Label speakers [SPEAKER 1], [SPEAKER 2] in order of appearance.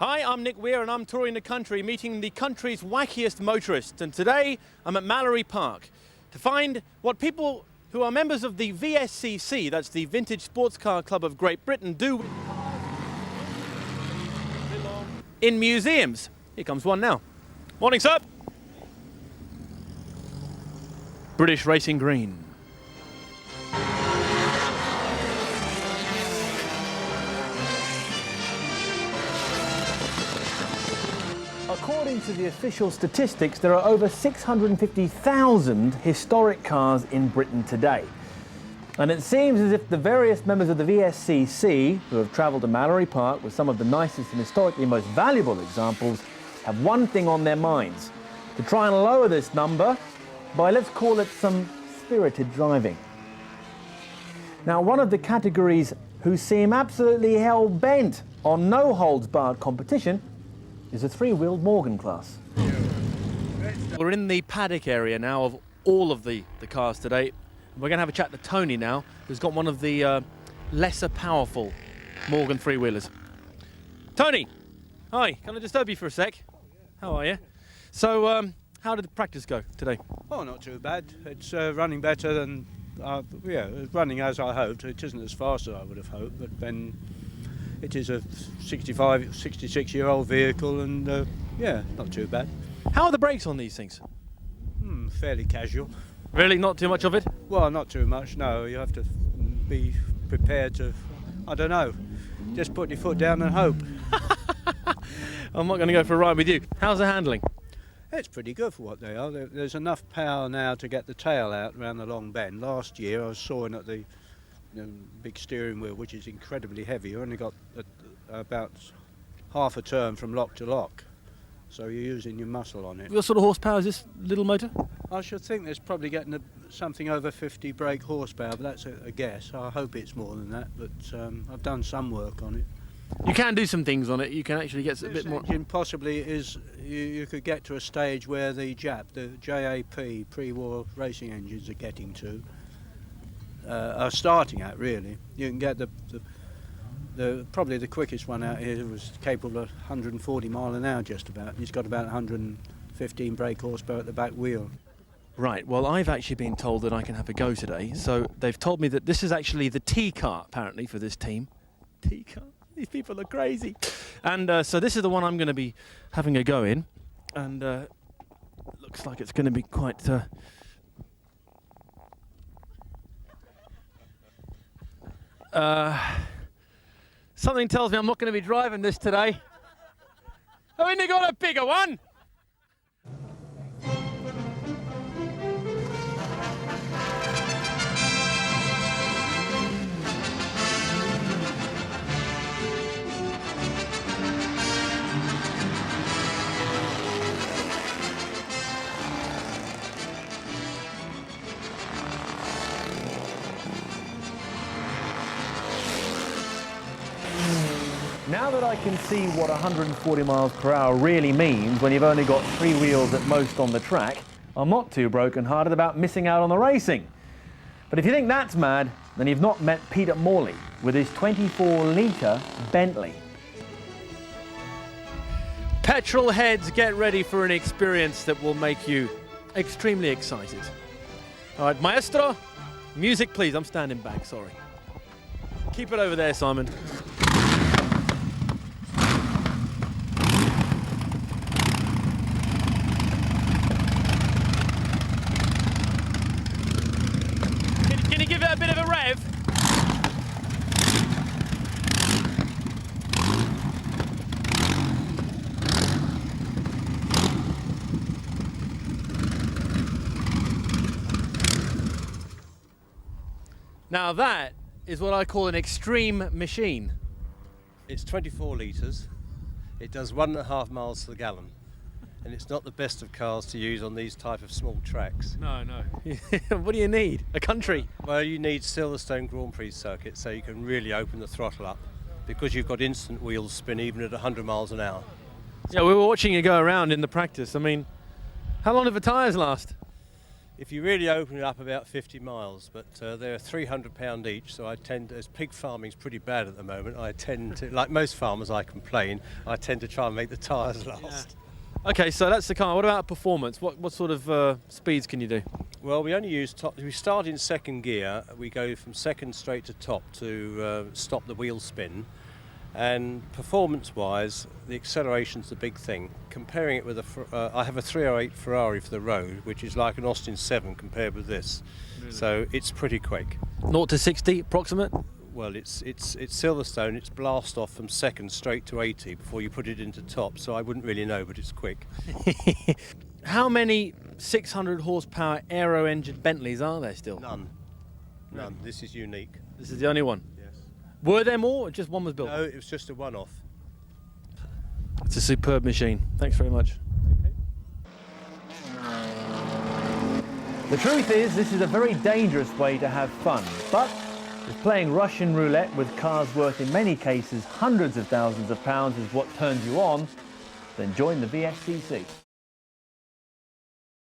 [SPEAKER 1] Hi, I'm Nick Weir and I'm touring the country meeting the country's wackiest motorists, and today I'm at Mallory Park to find what people who are members of the VSCC, that's the Vintage Sports Car Club of Great Britain, do in museums. Here comes one now. Morning, sir. British Racing Green. According to the official statistics, there are over 650,000 historic cars in Britain today. And it seems as if the various members of the VSCC who have travelled to Mallory Park with some of the nicest and historically most valuable examples have one thing on their minds: to try and lower this number by, let's call it, some spirited driving. Now, one of the categories who seem absolutely hell-bent on no-holds-barred competition is a three-wheeled Morgan class. We're in the paddock area now of all of the cars today. We're going to have a chat to Tony now, who's got one of the lesser powerful Morgan three-wheelers. Tony, hi, can I disturb you for a sec? How are you? So, how did the practice go today?
[SPEAKER 2] Oh, not too bad. It's running better than, it's running as I hoped. It isn't as fast as I would have hoped, but then it is a 66-year-old vehicle, and not too bad.
[SPEAKER 1] How are the brakes on these things?
[SPEAKER 2] Fairly casual.
[SPEAKER 1] Really, not too much of it?
[SPEAKER 2] Well, not too much, no. You have to be prepared to, I don't know, just put your foot down and hope.
[SPEAKER 1] I'm not going to go for a ride with you. How's the handling?
[SPEAKER 2] It's pretty good for what they are. There's enough power now to get the tail out around the long bend. Last year I was sawing at the big steering wheel, which is incredibly heavy. You only got about half a turn from lock to lock, so you're using your muscle on it.
[SPEAKER 1] What sort of horsepower is this little motor?
[SPEAKER 2] I should think there's probably getting something over 50 brake horsepower, but that's a guess. I hope it's more than that, but I've done some work on it.
[SPEAKER 1] You can do some things on it. You can actually get a bit more.
[SPEAKER 2] Engine possibly is. You could get to a stage where the JAP, pre-war racing engines are getting to. Are starting at, really. You can get probably the quickest one out here was capable of 140 mile an hour just about. He's got about 115 brake horsepower at the back wheel.
[SPEAKER 1] Right, well, I've actually been told that I can have a go today, so they've told me that this is actually the T car, apparently, for this team. T car? These people are crazy. And so this is the one I'm going to be having a go in, and looks like it's going to be quite... something tells me I'm not going to be driving this today. Haven't they got a bigger one? Now that I can see what 140 miles per hour really means when you've only got three wheels at most on the track, I'm not too broken-hearted about missing out on the racing. But if you think that's mad, then you've not met Peter Morley with his 24-litre Bentley. Petrol heads, get ready for an experience that will make you extremely excited. All right, maestro, music please. I'm standing back, sorry. Keep it over there, Simon. Can you give it a bit of a rev? Now that is what I call an extreme machine.
[SPEAKER 3] It's 24 litres, it does 1.5 miles to the gallon, and it's not the best of cars to use on these type of small tracks.
[SPEAKER 1] No. What do you need? A country?
[SPEAKER 3] Well, you need Silverstone Grand Prix circuit so you can really open the throttle up, because you've got instant wheels spin even at 100 miles an hour.
[SPEAKER 1] Yeah, we were watching you go around in the practice. I mean, how long do the tyres last?
[SPEAKER 3] If you really open it up, about 50 miles, but they're £300 each, so I tend, as pig farming's pretty bad at the moment, I tend to, like most farmers I complain, I tend to try and make the tyres last.
[SPEAKER 1] Okay, so that's the car. What about performance? What sort of speeds can you do?
[SPEAKER 3] Well, we only use top, we start in second gear, we go from second straight to top to stop the wheel spin. And performance-wise, the acceleration's the big thing. Comparing it with I have a 308 Ferrari for the road, which is like an Austin 7 compared with this. Really? So it's pretty quick.
[SPEAKER 1] 0 to 60 approximate?
[SPEAKER 3] Well, it's Silverstone. It's blast off from second straight to 80 before you put it into top. So I wouldn't really know, but it's quick.
[SPEAKER 1] How many 600 horsepower aero engine Bentleys are there still?
[SPEAKER 3] None. None. This is unique.
[SPEAKER 1] This is the only one?
[SPEAKER 3] Yes.
[SPEAKER 1] Were there more, or just one was built?
[SPEAKER 3] No, it was just a one-off.
[SPEAKER 1] It's a superb machine. Thanks very much. The truth is, this is a very dangerous way to have fun, but if playing Russian roulette with cars worth in many cases hundreds of thousands of pounds is what turns you on, then join the VSCC.